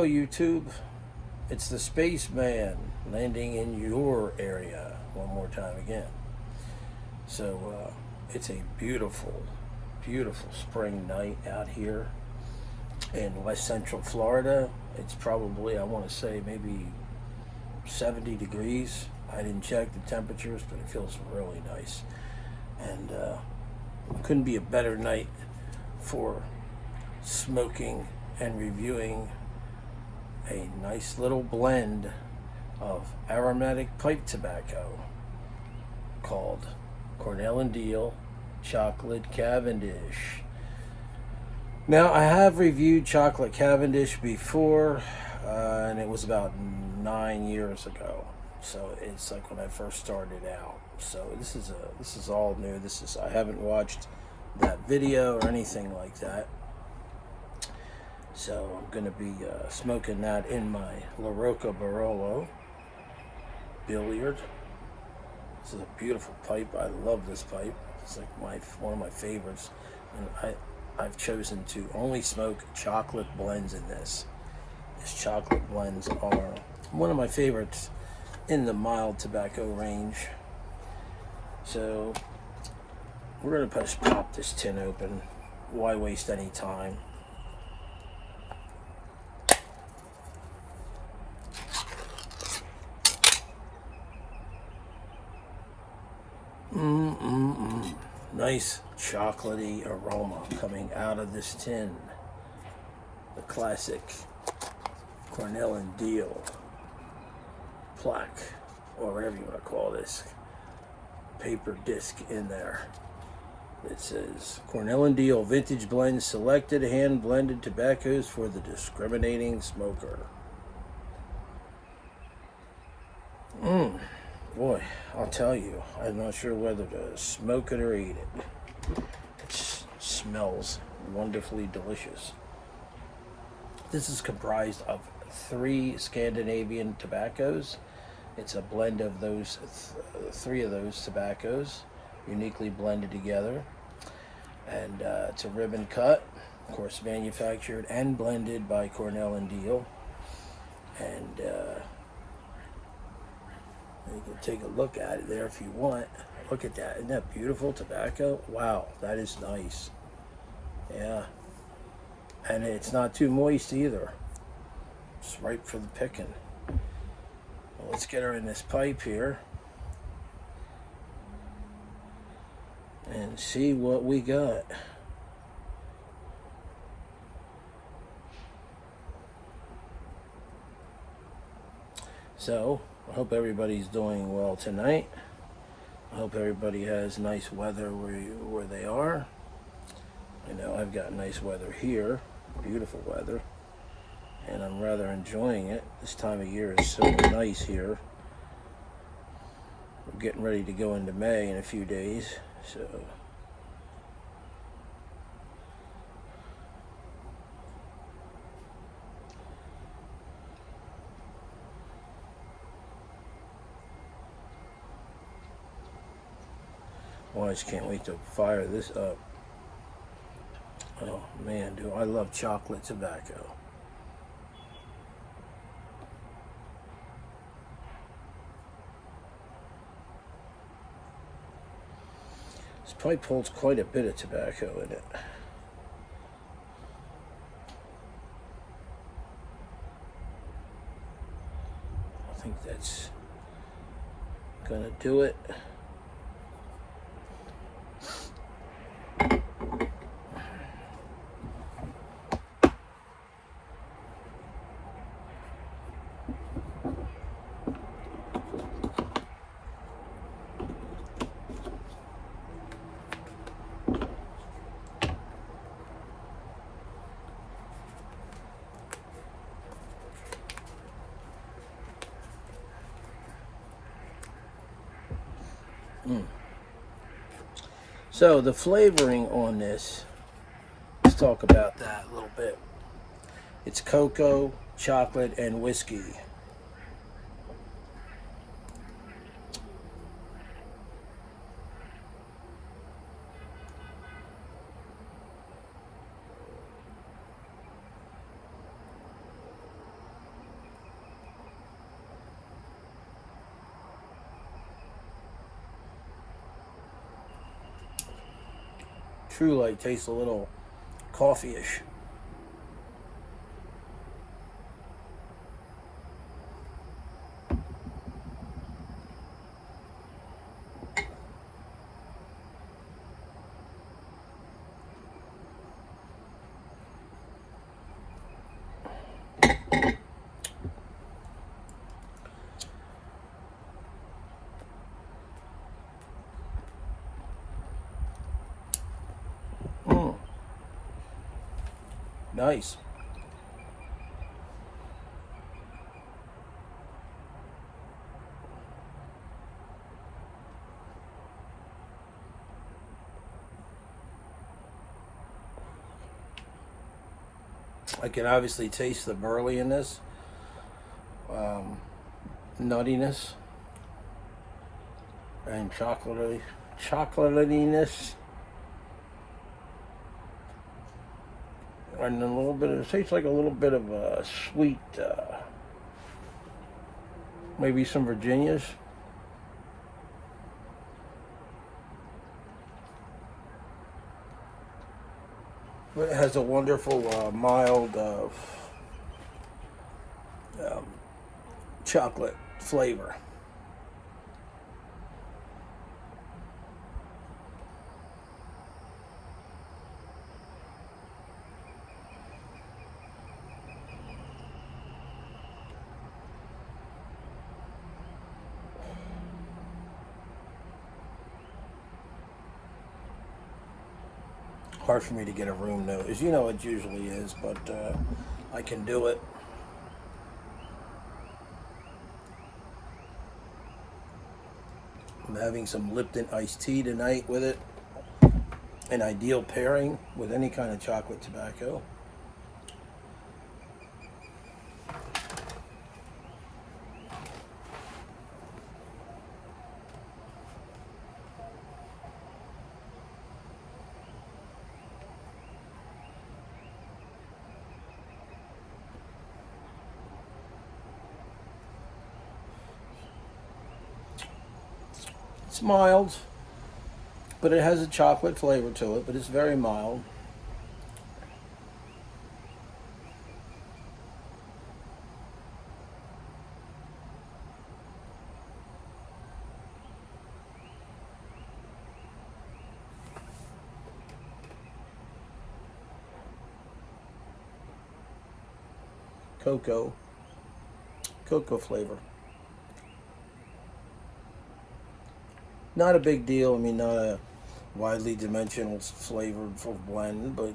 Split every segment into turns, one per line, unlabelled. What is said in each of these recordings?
Hello YouTube, it's the Spaceman landing in your area one more time again. So it's a beautiful, beautiful spring night out here in West Central Florida. It's probably, I want to say, maybe 70 degrees. I didn't check the temperatures, but it feels really nice. And couldn't be a better night for smoking and reviewing a nice little blend of aromatic pipe tobacco called Cornell and Diehl Chocolate Cavendish. Now, I have reviewed chocolate Cavendish before, and it was about 9 years ago. So it's like when I first started out. So this is all new. I haven't watched that video or anything like that. So I'm going to be smoking that in my La Roca Barolo billiard. This is a beautiful pipe. I love this pipe. It's like one of my favorites. And I've chosen to only smoke chocolate blends in this. These chocolate blends are one of my favorites in the mild tobacco range. So we're going to just pop this tin open. Why waste any time? Nice chocolatey aroma coming out of this tin. The classic Cornell and Diehl plaque, or whatever you want to call this, paper disc in there. It says Cornell and Diehl Vintage Blend, selected hand blended tobaccos for the discriminating smoker. Boy, I'll tell you, I'm not sure whether to smoke it or eat it. It smells wonderfully delicious. This is comprised of 3 Scandinavian tobaccos. It's a blend of those, 3 of those tobaccos, uniquely blended together. And it's a ribbon cut, of course manufactured and blended by Cornell and Diehl. And you can take a look at it there if you want. Look at that. Isn't that beautiful tobacco? Wow, that is nice. Yeah. And it's not too moist either. It's ripe for the picking. Well, let's get her in this pipe here and see what we got. So, I hope everybody's doing well tonight. I hope everybody has nice weather where they are. I know I've got nice weather here, beautiful weather, and I'm rather enjoying it. This time of year is so nice here. We're getting ready to go into May in a few days, so well, I just can't wait to fire this up. Oh man, do I love chocolate tobacco. This pipe holds quite a bit of tobacco in it. I think that's gonna do it. So the flavoring on this, let's talk about that a little bit. It's cocoa, chocolate, and whiskey. True Light tastes a little coffee-ish. Mm. Nice. I can obviously taste the burley in this. Nuttiness and chocolatiness. And a little bit of, it tastes like a little bit of a sweet, maybe some Virginias. But it has a wonderful, mild chocolate flavor. Hard for me to get a room notice. You know it usually is, but I can do it. I'm having some Lipton iced tea tonight with it. An ideal pairing with any kind of chocolate tobacco. It's mild, but it has a chocolate flavor to it, but it's very mild. Cocoa flavor. Not a big deal. I mean, not a widely dimensional flavored full blend, but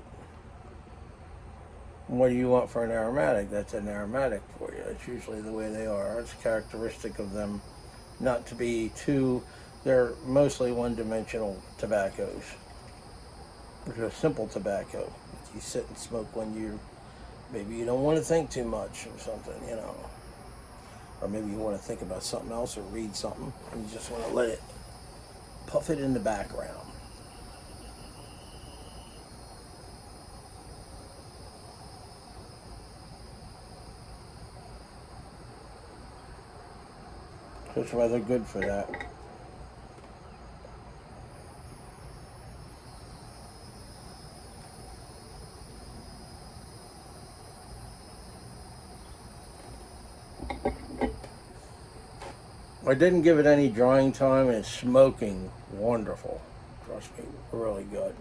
what do you want for an aromatic? That's an aromatic for you. That's usually the way they are. It's characteristic of them not to be too, they're mostly one-dimensional tobaccos. They're a simple tobacco that you sit and smoke when maybe you don't want to think too much or something, you know. Or maybe you want to think about something else or read something and you just want to let it puff it in the background. So it's rather good for that. I didn't give it any drying time, and it's smoking wonderful. Trust me, really good.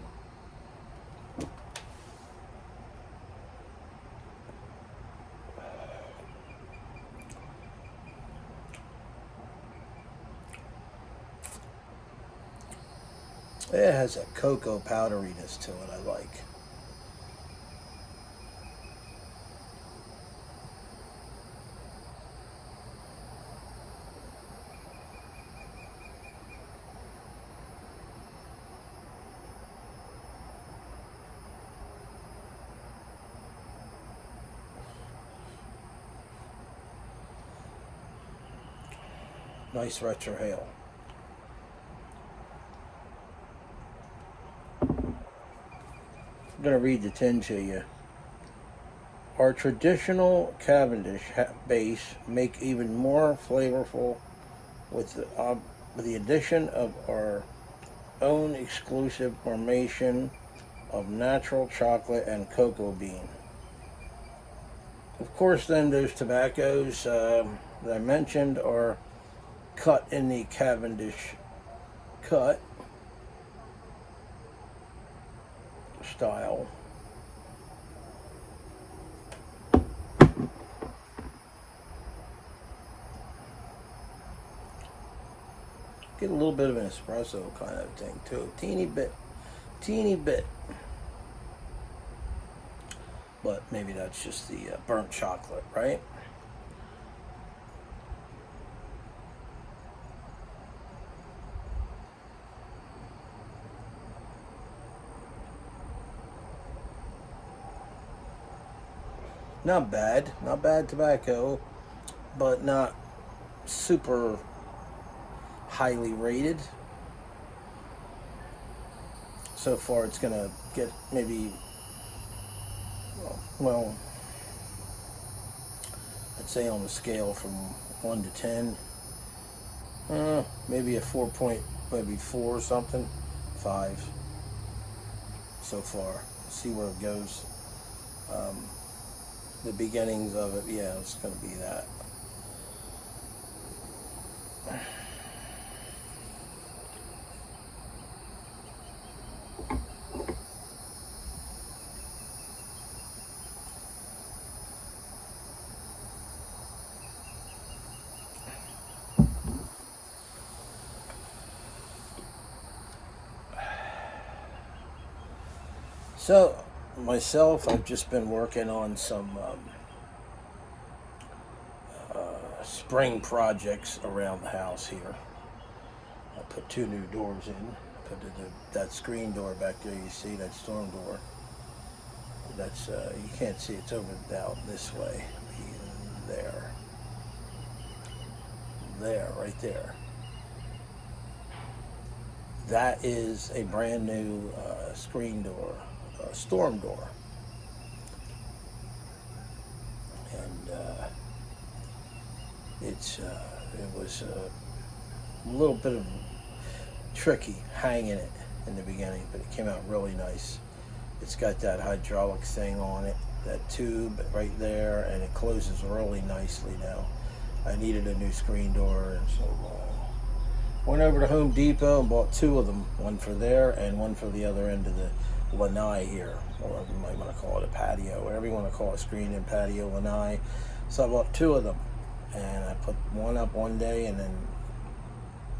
It has a cocoa powderiness to it I like. Nice retrohale. I'm going to read the tin to you. Our traditional Cavendish base make even more flavorful with the addition of our own exclusive formation of natural chocolate and cocoa bean. Of course, then those tobaccos that I mentioned are cut in the Cavendish cut style. Get a little bit of an espresso kind of thing too, teeny bit. But maybe that's just the burnt chocolate, right? Not bad tobacco, but not super highly rated. So far it's gonna get maybe, well, I'd say on the scale from 1 to 10, maybe a 4 or something, 5 so far. See where it goes. The beginnings of it, yeah, it's gonna be that. So, myself, I've just been working on some spring projects around the house here. I put 2 new doors in. Put that screen door back there, you see, that storm door. That's, you can't see, it's over out this way. There, right there. That is a brand new screen door, storm door. And it was a little bit of tricky hanging it in the beginning, but it came out really nice. It's got that hydraulic thing on it, that tube right there, and it closes really nicely now. I needed a new screen door, and so went over to Home Depot and bought 2 of them, one for there and one for the other end of the lanai here, or you might want to call it a patio, whatever you want to call it, screen and patio lanai. So I bought 2 of them, and I put one up one day, and then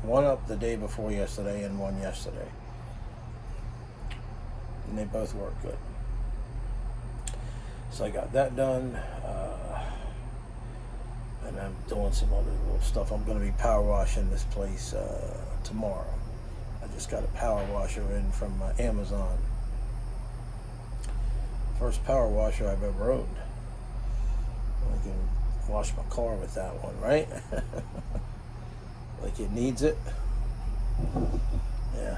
one up the day before yesterday, and one yesterday. And they both work good. So I got that done, and I'm doing some other little stuff. I'm going to be power washing this place tomorrow. I just got a power washer in from Amazon. First power washer I've ever owned. I can wash my car with that one, right? Like it needs it. Yeah.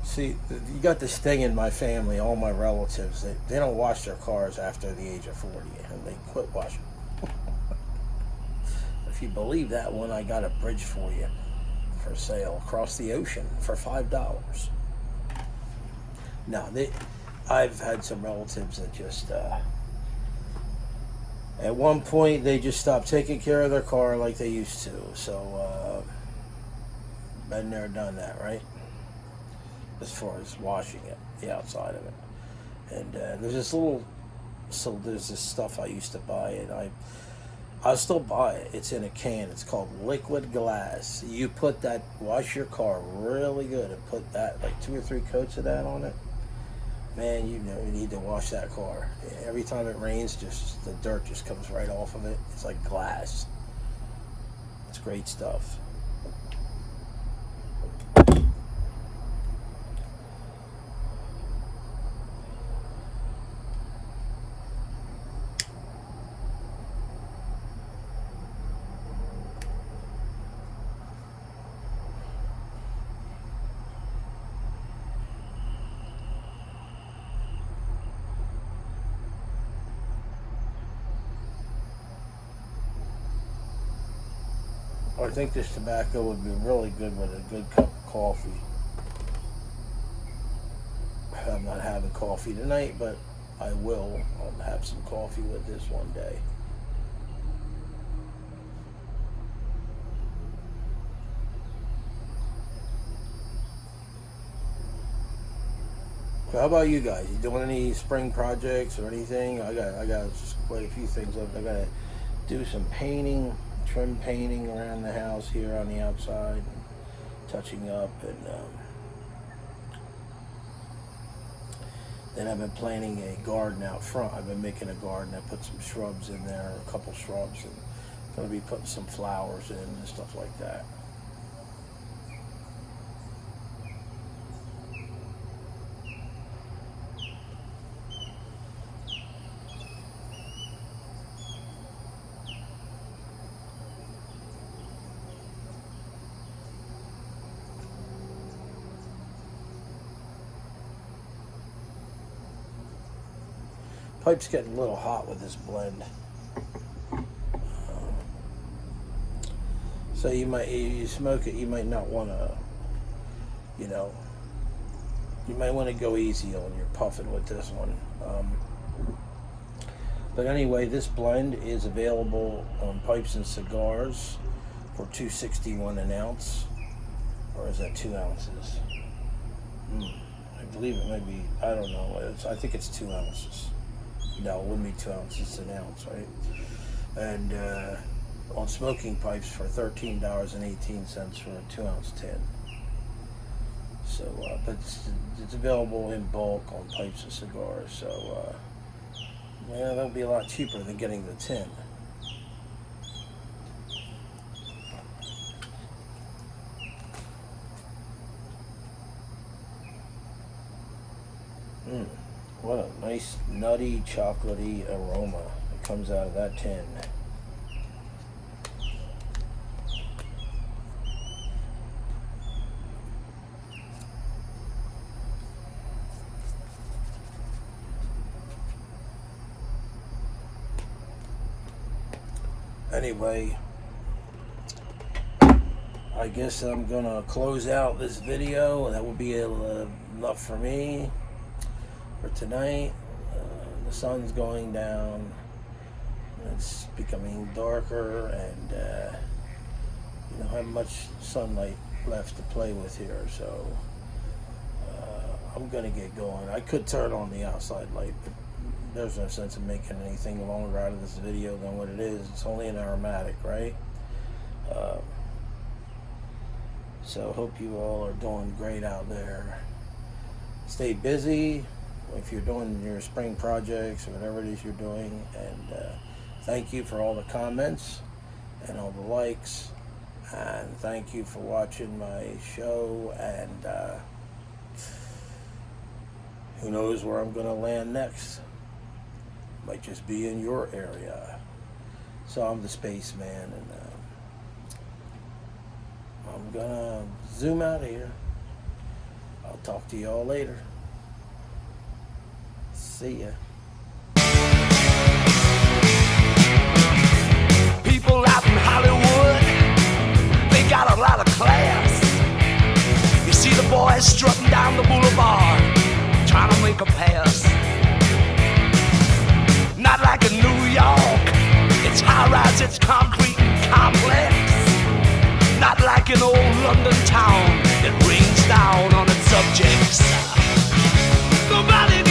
See, you got this thing in my family, all my relatives, they don't wash their cars after the age of 40, and they quit washing. If you believe that one, I got a bridge for you for sale across the ocean for $5. Now, I've had some relatives that just, at one point, they just stopped taking care of their car like they used to. So, been there, done that, right? As far as washing it, the outside of it. And there's this stuff I used to buy, and I'll still buy it. It's in a can. It's called liquid glass. You wash your car really good and put that, like 2 or 3 coats of that on it. Man, you need to wash that car. Every time it rains, just the dirt just comes right off of it. It's like glass. It's great stuff. I think this tobacco would be really good with a good cup of coffee. I'm not having coffee tonight, but I will. I'll have some coffee with this one day. So how about you guys? You doing any spring projects or anything? I got quite a few things up. I gotta do some painting, trim painting around the house here on the outside, touching up, and then I've been planting a garden out front. I've been making a garden. I put some shrubs in there, a couple shrubs, and gonna be putting some flowers in and stuff like that. Pipe's getting a little hot with this blend. So you smoke it, you might not want to, you might want to go easy on your puffing with this one. But anyway, this blend is available on Pipes and Cigars for $2.61 an ounce. Or is that 2 ounces? I believe it might be, I don't know. I think it's 2 ounces. No, it wouldn't be 2 ounces, it's an ounce, right? And on Smoking Pipes for $13.18 for a 2 ounce tin. So, but it's available in bulk on Pipes and Cigars. So, yeah, that'll be a lot cheaper than getting the tin. What a nice nutty chocolatey aroma that comes out of that tin. Anyway, I guess I'm gonna close out this video. That will be enough for me for tonight. The sun's going down. It's becoming darker, and you don't have much sunlight left to play with here. So I'm gonna get going. I could turn on the outside light, but there's no sense in making anything longer out of this video than what it is. It's only an aromatic, right? So hope you all are doing great out there. Stay busy if you're doing your spring projects or whatever it is you're doing, and thank you for all the comments and all the likes, and thank you for watching my show, and who knows where I'm going to land next. Might just be in your area. So I'm the Spaceman, and I'm gonna zoom out of here. I'll talk to y'all later. See ya.
People out in Hollywood, they got a lot of class. You see the boys strutting down the boulevard, trying to make a pass. Not like in New York, it's high-rise, it's concrete and complex. Not like in old London town, it rings down on its subjects. Nobody